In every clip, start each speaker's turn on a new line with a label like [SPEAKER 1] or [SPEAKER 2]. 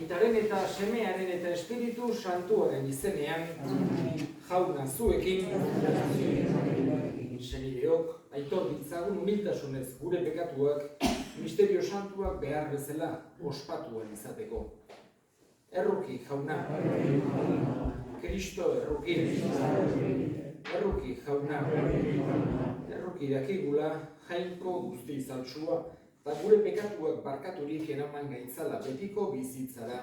[SPEAKER 1] Aitaren eta semearen eta espiritu santuaren izenean, jauna zuekin, senideok, aitor ditzagun humiltasunez gure pekatuak, misterio santuak behar bezala ospatuan izateko. Erruki, jauna. Kristo erruki. Erruki, jauna. Erruki dakigula jainko guzti izaltsua, eta gure pekatuak barkaturik eraman gaitzala betiko bizitzara.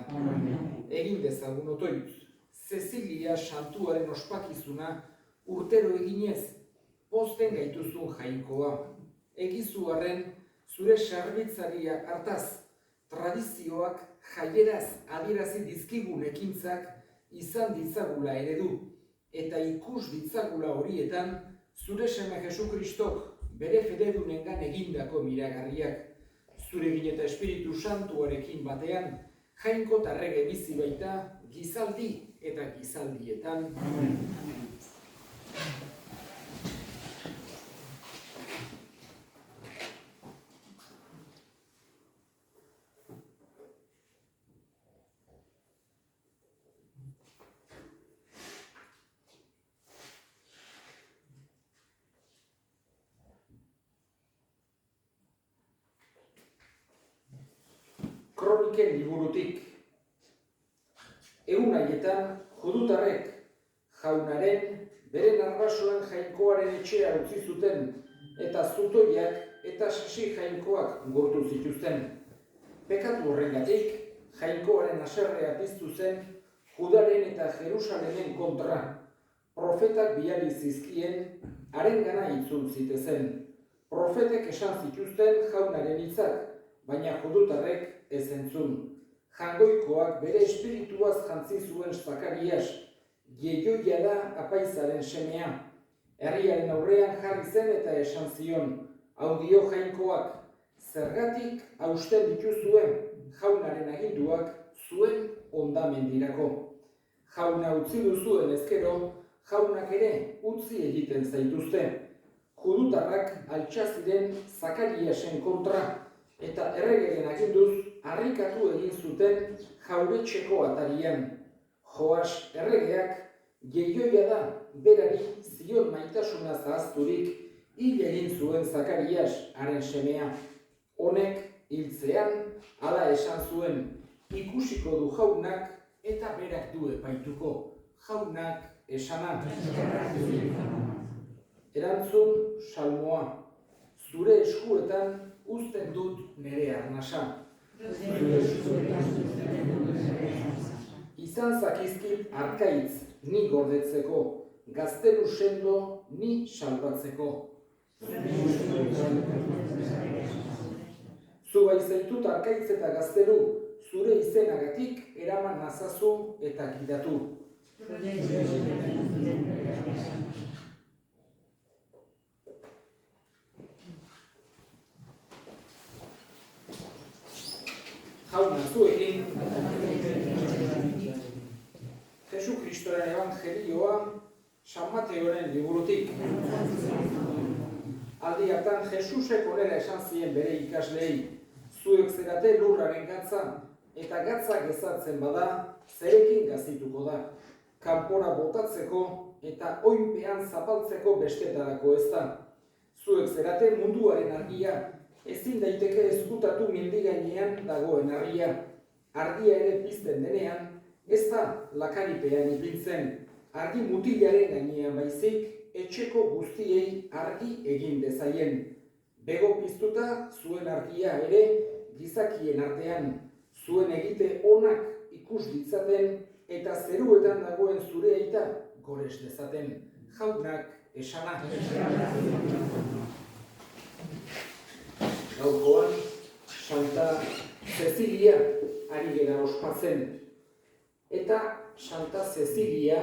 [SPEAKER 1] Egin dezagun otoitz, Zezilia santuaren ospakizuna urtero eginez, pozten gaituzun jainkoa. Egizu arren, zure sarbitzaria hartaz, tradizioak jaieraz adierazi dizkigun ekintzak izan ditzagula eredu, eta ikus ditzagula horietan, zure seme Jesu Kristok bere fededunengan egindako miragarriak, zuregin eta Espiritu Santuarekin batean, jainko tarrege bizi baita, gizaldi eta gizaldietan. Kroniken liburutik. Egun haietan, judutarrek jaunaren beren arbasoan jainkoaren etxea utzi zuten eta zutoiak eta sasi jainkoak gortu zituzten. Pekatu horrengatik, jainkoaren haserrea piztu zen Judaren eta Jerusalenen kontra. Profetak bidali zizkien, harengana itzul zitezen. Profetek esan zituzten jaunaren hitzak, baina judutarrek ez entzun. Jangoikoak bere espirituaz jantzi zuen Zakarias, jeioia da apaizaren semea. Herriaren aurrean jarri zen eta esan zion, hau dio jainkoak, zergatik hausten dituzuen jaunaren aginduak zuen ondamendirako. Jauna utzi duzuen ezkero, jaunak ere utzi egiten zaituzte. Judutarrak altxaziren Zakariasen kontra, eta erregeren aginduz harrikatu egin zuten jauretxeko atarian. Joas erregeak jeioia da berari zion maitasuna zahazturik hil egin zuen Zakarias haren semea. Honek hiltzean hala esan zuen, ikusiko du jaunak eta berak du epaituko. Jaunak esana. Erantzun salmoa. Zure eskuetan uzten dut nere arnasa. Izan zakizkit arkaitz ni gordetzeko, gaztelu sendo ni salbatzeko. Zu baizaitut arkaitz eta gaztelu, zure izenagatik eraman nazazu eta gidatu. Jauna zuekin, Jesu Kristoren evangelioa San Mateoren liburutik. Aldi hartan Jesusek honela esan zien bere ikaslei, zuek zerate lurraren gatza, eta gatza gezatzen bada, zerekin gazituko da. Kanpora botatzeko eta oinpean zapaltzeko bestetarako ez da. Zuek zerate munduaren argia, ezin daiteke ezkutatu mendigainean dagoen argia. Argia ere pizten denean, ez da lakaripean ipintzen. Argi mutilaren gainean baizik, etxeko guztiei argi egin dezaien. Bego piztuta zuen argia ere gizakien artean. Zuen egite onak ikus ditzaten eta zeruetan dagoen zure aita gores dezaten. Jaunak esana. Gaurkoan, Santa Zezilia ari gera ospatzen. Eta Santa Zezilia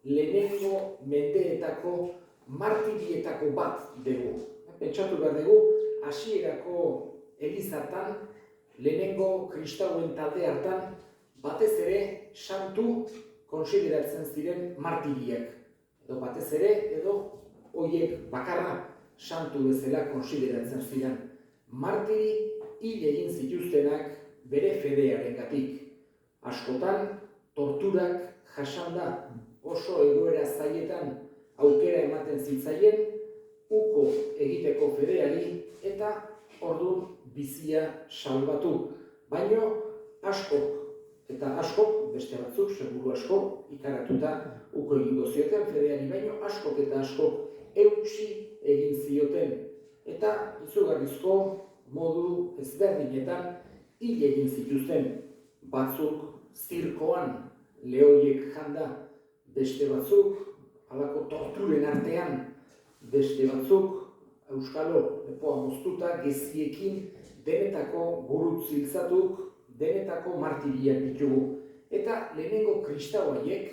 [SPEAKER 1] lehenengo mendeetako martirietako bat dugu. Pentsatu behar dugu, hasierako elizatan, lehenengo kristauen talde hartan, batez ere santu konsideratzen ziren martiriak. Edo batez ere, edo horiek bakarra santu bezala konsideratzen ziren. Martiri hil egin zituztenak bere fedearengatik. Askotan, torturak jasanda oso egoera zailetan aukera ematen zitzaien, uko egiteko fedeari eta ordun bizia salbatu. Baino askok, beste batzuk, seguru askok, ikaratuta uko egingo zioten fedeari, baino askok eutsi egin zioten. Eta izugarrizko modu ezberdinetan hil egin zituzten. Batzuk zirkoan lehoiek janda, beste batzuk halako torturen artean, beste batzuk euskalo lepoa moztuta geziekin denetako gurutz hiltzatuk, denetako martiriak ditugu. Eta lehenengo kristau haiek,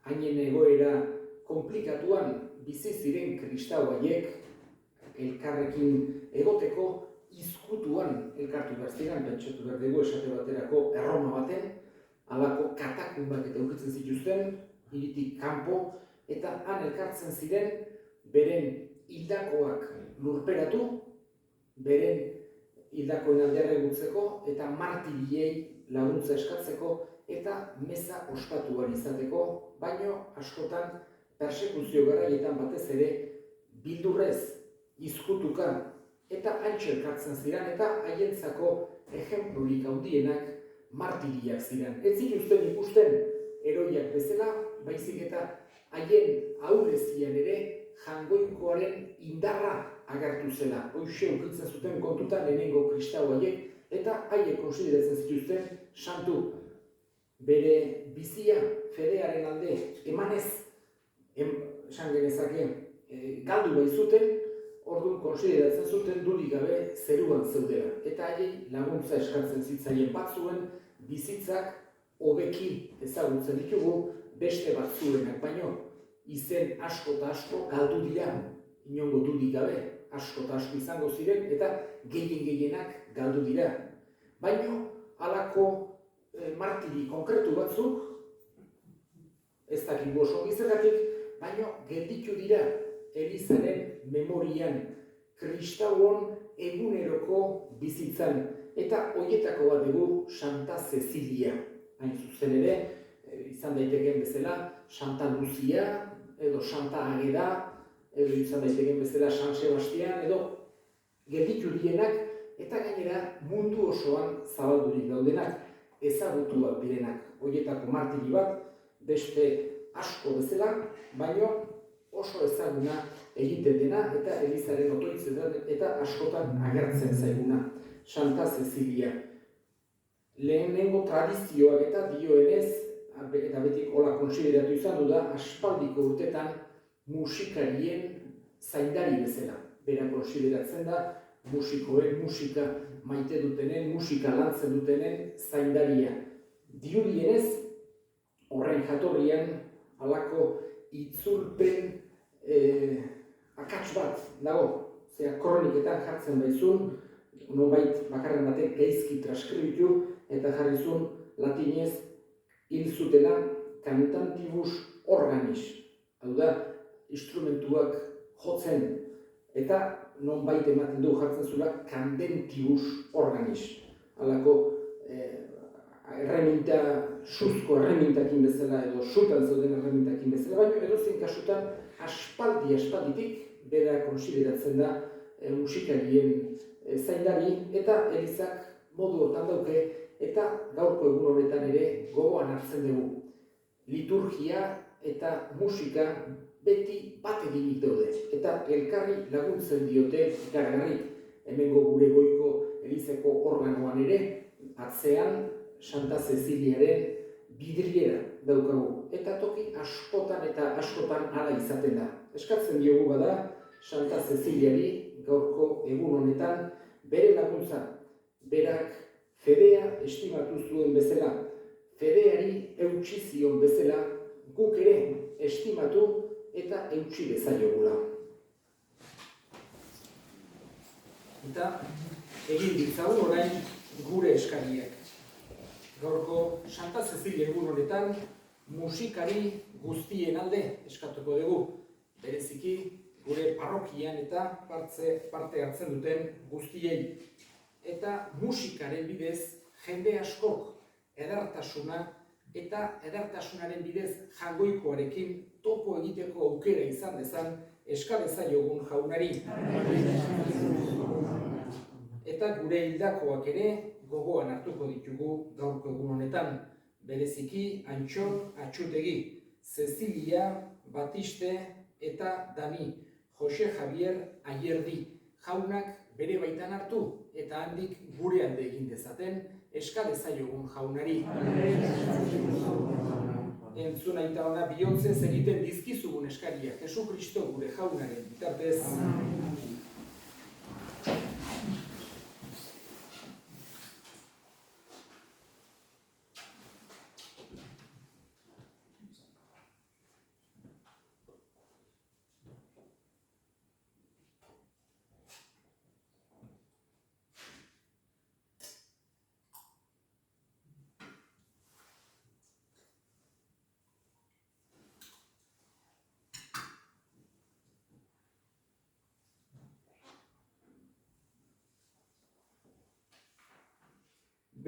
[SPEAKER 1] hainen egoera konplikatuan bizi ziren kristau haiek, elkarrekin egoteko izkutuan elkartu behar ziren, pentsatu behar dugu esate baterako Erroma baten, halako katakumbak eta ukitzen zituzten, hiritik kanpo, eta han elkartzen ziren beren hildakoak lurperatu, beren hildakoen alderre gutzeko, eta martiriei laguntza eskatzeko, eta meza ospatu ahal izateko, baino askotan persekuzio garaietan batez ere bildurrez, izkutuka, eta haintxe elkartzen ziren, eta haientzako ejemplurik handienak martiriak ziren. Ez zituzten ikusten heroiak bezala, baizik eta haien aurrezian ere jangoikoaren indarra agertu zela. Hoxe ukitzen zuten kontutan lehenengo kristau haiek, eta haiek konsideratzen zituzten santu. Bere bizia fedearen alde emanez, esan genezake, galdu baitzuten, orduan konsideratzen zuten dudik gabe zeruan zeudela. Eta haiei laguntza eskatzen zitzaien batzuen bizitzak hobeki ezagutzen ditugu beste batzuenak, baino izen asko eta asko galdu dira, inongo dudik gabe, asko eta asko izango ziren, eta gehienak galdu dira. Baino, halako martiri konkretu batzuk, ez dakigu oso gizergatik, baino gelditu dira Elizaren memorian, kristauon eguneroko bizitzan, eta horietako bat dugu Santa Cecilia. Hain zuzen ere, izan daiteken bezala Santa Lucia, edo Santa Ageda, edo izan daiteken bezala San Sebastian, edo gelditu dienak, eta gainera mundu osoan zabaldurik daudenak, ezagutuak direnak. Horietako martiri bat, beste asko bezala, baino oso ezaguna egiten dena, eta Elizaren otoitzetan eta askotan agertzen zaiguna. Santa Cecilia. Lehenengo tradizioak eta dioenez, eta betik hola konsideratu izan du da, aspaldiko urtetan musikarien zaindari bezala. Bera konsideratzen da, musikoen, musika maite dutenen, musika lantzen dutenen zaindaria. Dirudienez, horren jatorrian, halako itzulpen akats bat dago, zera kroniketan jartzen baizun, nonbait bakarren batek gaizki transkribitu eta jarrizun latinez hil zutela cantantibus organis, hau da, instrumentuak jotzen, eta nonbait ematen du jartzen zula candentibus organis, halako erreminta, suzko erremintakin bezala edo sutan zeuden erremintakin bezala, baina edozein kasutan aspalditik bera konsideratzen da musikarien zaindari, eta Elizak modu hortan dauke, eta gaurko egun honetan ere gogoan hartzen dugu. Liturgia eta musika beti bat eginik daude, eta elkarri laguntzen diote ikaragarri. Hemengo gure goiko Elizako organoan ere, atzean Santa Ceciliaren bidriera daukagu, eta toki askotan eta askotan hala izaten da. Eskatzen diogu bada Santa Ceciliari gaurko egun honetan bere laguntza, berak fedea estimatu zuen bezala, fedeari eutsi zion bezala, guk ere estimatu eta eutsi bezaiogula. Eta egin ditzagun orain gure eskariak. Gaurko Santa Cecilia egun honetan musikari guztien alde eskatuko dugu, bereziki gure parrokian eta parte hartzen duten guztiei. Eta musikaren bidez jende askok edertasuna eta edertasunaren bidez Jaungoikoarekin topo egiteko aukera izan dezan eska dezaiogun Jaunari. Eta gure hildakoak ere gogoan hartuko ditugu gaurko egun honetan, bereziki Antxon Atxutegi, Cecilia Batiste eta Dani, Jose Javier Ayerdi, Jaunak bere baitan hartu eta handik gure alde egin dezaten eska dezaiogun Jaunari. Entzun aita ona bihotzez egiten dizkizugun eskariak, Jesu Kristo gure Jaunaren bitartez.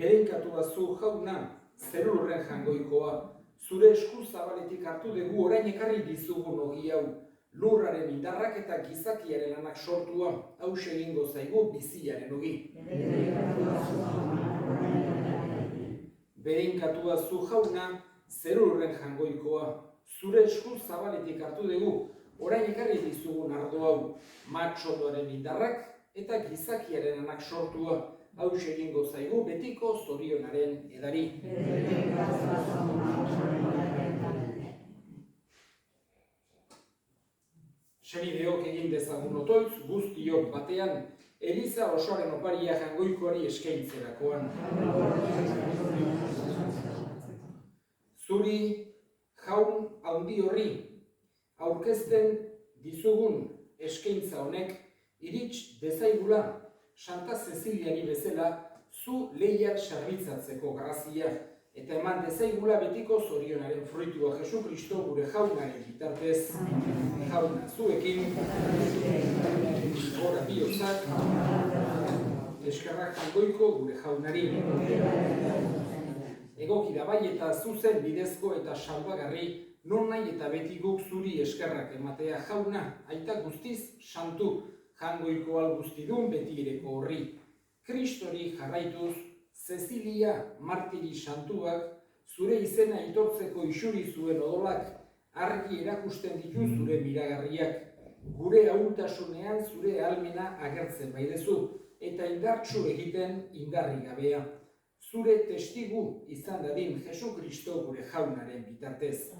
[SPEAKER 1] Berenkatua zu Jauna, zerulurren Jaungoikoa, zure esku zabaletik hartu dugu orain ekarri dizugun ogi hau, lurraren indarrak eta gizakiaren lanak sortua, hause egingo zaigu biziaren ogi. Berenkatua zu Jauna, zerulurren Jaungoikoa, zure esku zabaletik hartu dugu orain ekarri dizugun ardo hau, matxondoaren indarrak eta gizakiaren lanak sortua, hause egingo zaigu betiko zorionaren edari. Senideok egin dezagun otoitz guztiok batean, Eliza osoaren oparia Jaungoikoari eskaintzerakoan. Zuri, Jaun handi horri, aurkezten dizugun eskaintza honek irits dezaigula Santa Ceciliari bezala zu lehiak zerbitzatzeko grazia eta eman dezaigula betiko zorionaren fruitua Jesu Kristo gure Jaunaren bitartez. Jauna zuekin, gora bihotzak, eskerrak Jaungoiko gure Jaunari. Egoki da bai eta zuzen bidezko eta salbagarri non nahi eta beti guk zuri eskerrak ematea Jauna, aita guztiz santu, Jaungoiko alguztidun betireko horri. Kristori jarraituz, Cecilia martiri santuak, zure izena itortzeko isuri zuen odolak, argi erakusten ditu zure miragarriak. Gure ahultasunean zure ahalmena agertzen baidezu, eta indartsu egiten indarri gabea. Zure testigu izan dadin Jesu Kristo gure Jaunaren bitartez.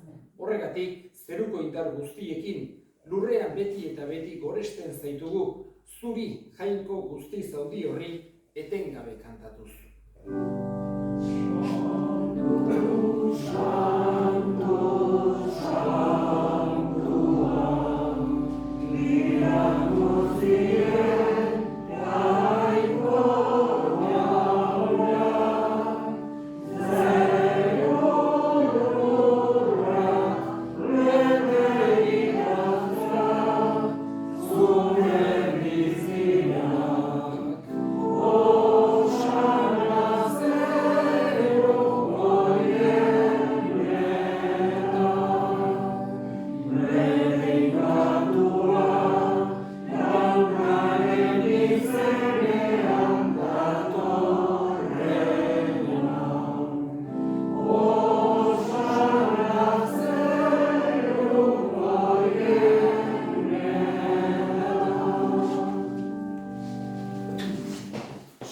[SPEAKER 1] Horregatik, zeruko indar guztiekin, lurrean beti eta beti goresten zaitugu, zuri Jainko guztiz handi horri etengabe kantatuz.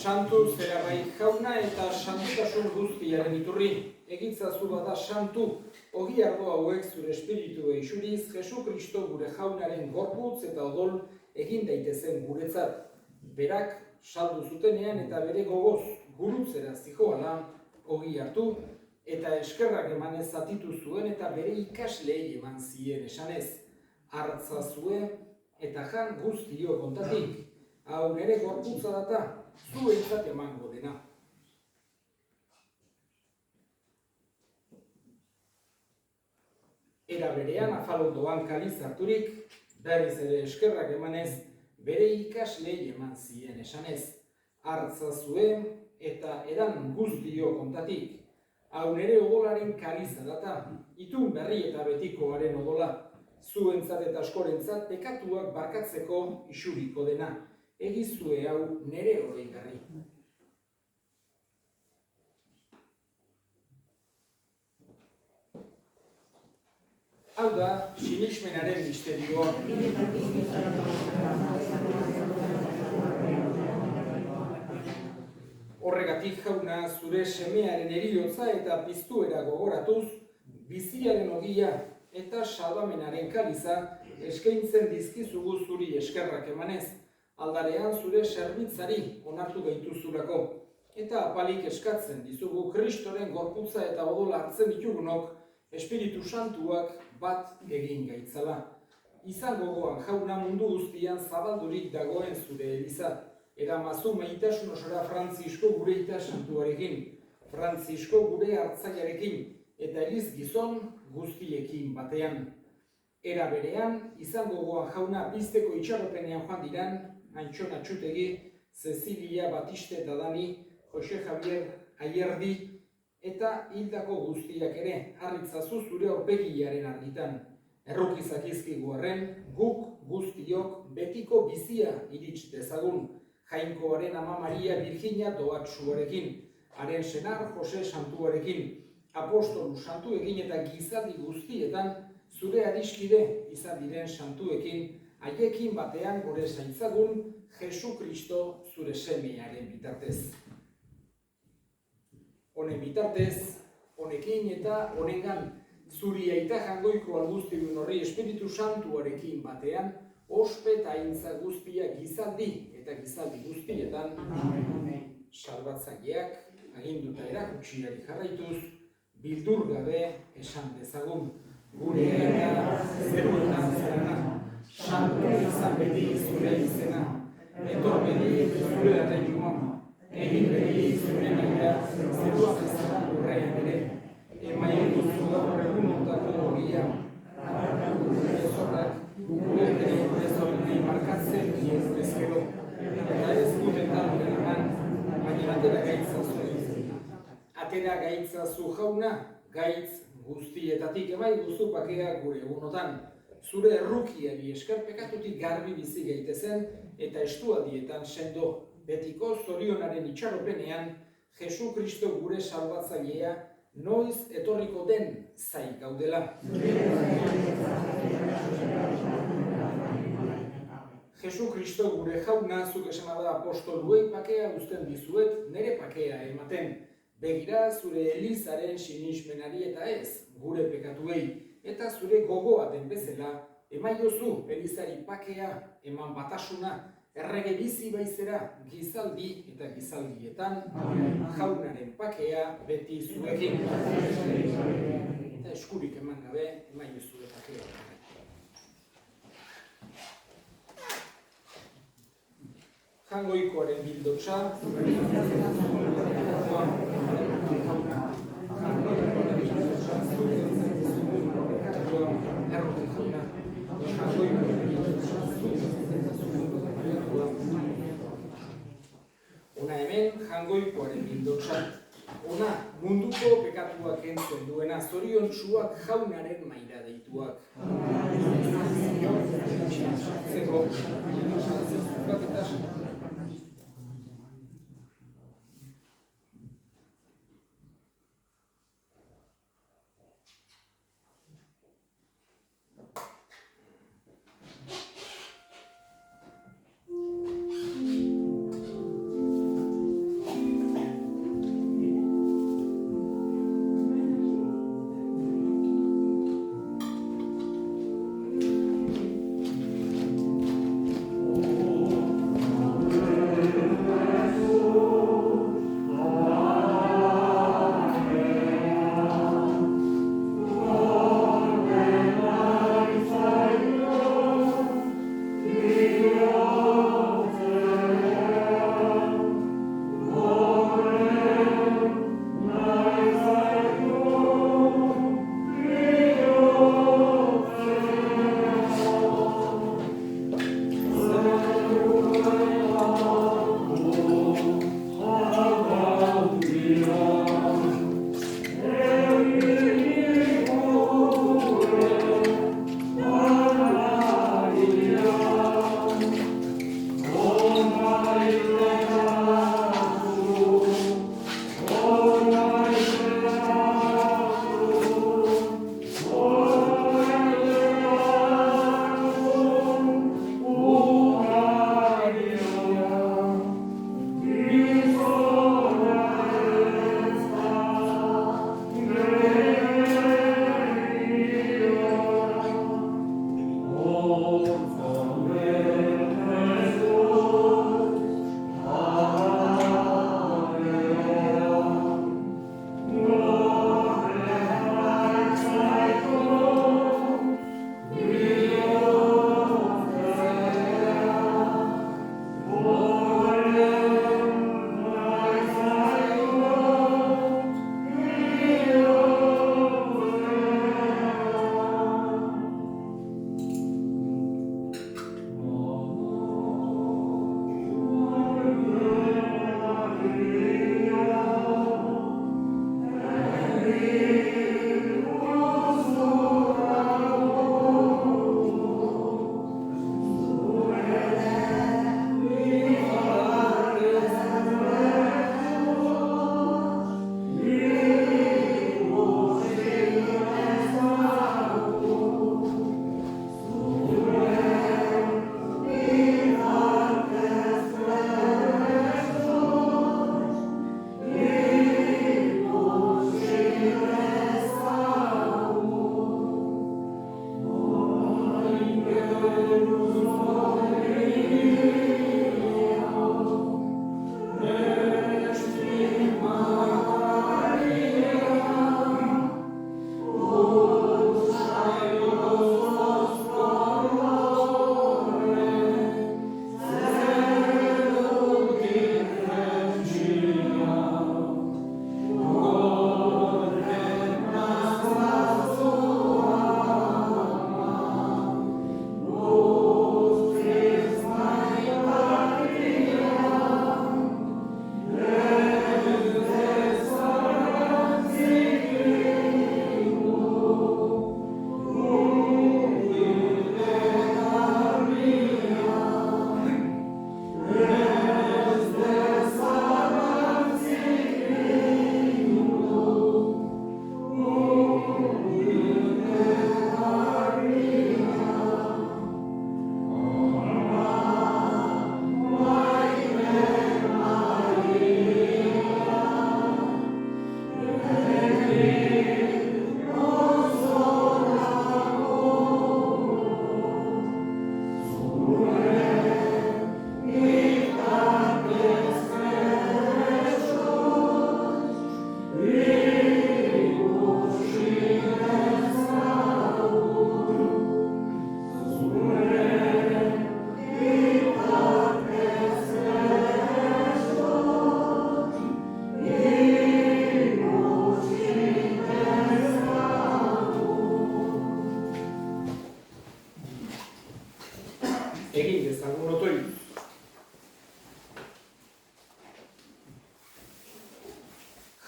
[SPEAKER 1] Santu zera bai Jauna eta santutasun guztiaren iturri, egitzazu bada santu, ogi ardo hauek zure espiritu eixuriz, Jesu Kristo gure Jaunaren gorputz eta odol egin daitezen guretzat. Berak saldu zutenean eta bere gogoz gurutzera zijoala ogi hartu, eta eskerrak emanez zatitu zuen eta bere ikaslei eman zien esanez. Hartza zuen eta jan guztio kontatik, hau nere gorputza data, zuentzat emango dena. Era berean afalondoan kaliz harturik, berriz ere eskerrak emanez, bere ikaslei eman zien esanez. Hartza zuen eta edan guztio kontatik, Hau nere odolaren kaliza data, itun berri eta betikoaren odola, zuentzat eta askorentzat pekatuak barkatzeko isuriko dena, egizue hau nere oroigarri. Hau da, sinismenaren misterioa. Horregatik jauna zure semearen heriotza eta piztuera gogoratuz, biziaren ogia eta salbamenaren kaliza eskaintzen dizkizugu zuri eskerrak emanez, aldarean zure zerbitzari onartu gaituzulako, eta apalik eskatzen dizugu Kristoren gorputza eta odola hartzen ditugunok, Espiritu Santuak bat egin gaitzala. Izan gogoan jauna mundu guztian zabaldurik dagoen zure eliza, eramazu maitasun osora Frantzisko gure ita santuarekin, Frantzisko gure hartzaiarekin, eta eliz gizon guztiekin batean. Era berean, izan gogoan jauna pizteko itxaropenean joan diran, Antxona Txutegi, Cecilia Batiste eta Dani, Jose Javier Ayerdi, eta hildako guztiak ere, harritzazu zure aurpegiaren argitan. Errukizak izkigu arren, guk guztiok betiko bizia irits dezagun, Jainkoaren ama Maria Virginia doatsuarekin, haren senar Jose Santuarekin, apostolu santuekin eta gizaldi guztietan zure adiskide izan diren santuekin, haiekin batean gore zaitzagun Jesu Kristo zure semearen bitartez. Honen bitartez, honekin eta honengan, zuri aita jangoiko alguztigun horri Espiritu Santuarekin batean, ospe eta aintza guztia gizaldi eta gizaldi guztietan, salbatzaileak aginduta erakutsiari jarraituz, bildur gabe esan dezagun, gure eta zeruetan zerana, santu izan beti zure izena, etor beti zure arreinoa, egin beti zure naia, zeruak izan lurrean ere, emaien duzu gaur egunontako ogia, ezorrak, gure ezorri markatzen ez bezkero, eta ez gutetan benetan, baina atera gaitzazu. Atera gaitzazu jauna, gaitz guztietatik emai duzu pakea gure egunotan. Zure errukiari esker pekatutik garbi bizi gaitezen eta estualdietan sendo betiko zorionaren itxaropenean Jesu Kristo gure salbatzailea noiz etorriko den zai gaudela. Jesu Kristo gure jauna zuk esana da apostoluei pakea uzten dizuet nere pakea ematen. Begira zure elizaren sinismenari eta ez gure pekatuei. Eta zure gogoa den bezala, emaiozu elizari pakea, eman batasuna, errege bizi baizera, gizaldi eta gizaldietan, jaunaren pakea beti zuekin. Eta eskurik eman gabe, emaiozu pakea. Jangoikoaren bildotsa, Ona hemen jangoikoaren bildotsa. Ona munduko pekatuak entzen duena, zoriontsuak jaunaren maira deituak.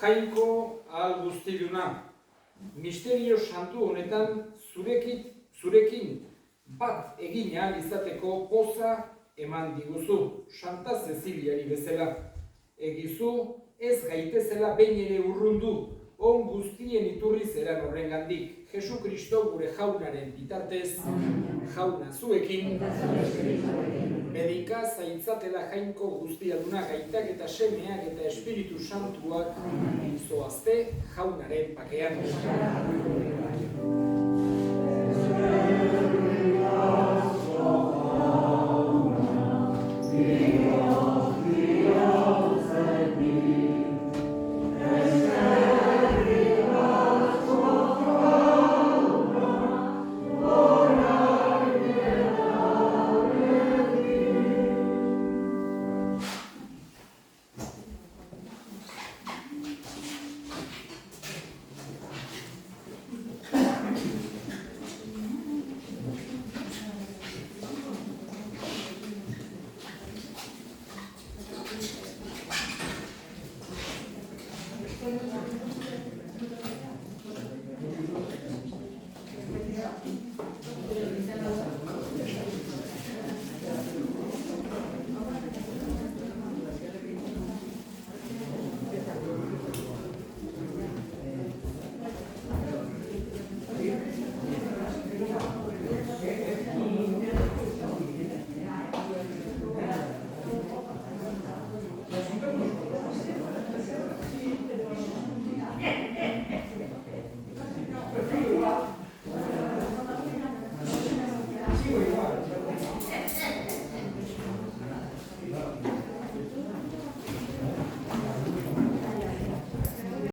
[SPEAKER 1] Jainko ahal guztiduna, misterio santu honetan zurekin bat egin ahal izateko poza eman diguzu, Santa Ceciliari bezala. Egizu ez gaitezela behin ere urrundu, on guztien iturri zeran horrengandik. Jesu Kristo gure jaunaren bitartez, jauna zuekin, medika zaintzatela jainko guztiaduna gaitak eta semeak eta Espiritu Santuak zoazte jaunaren pakean.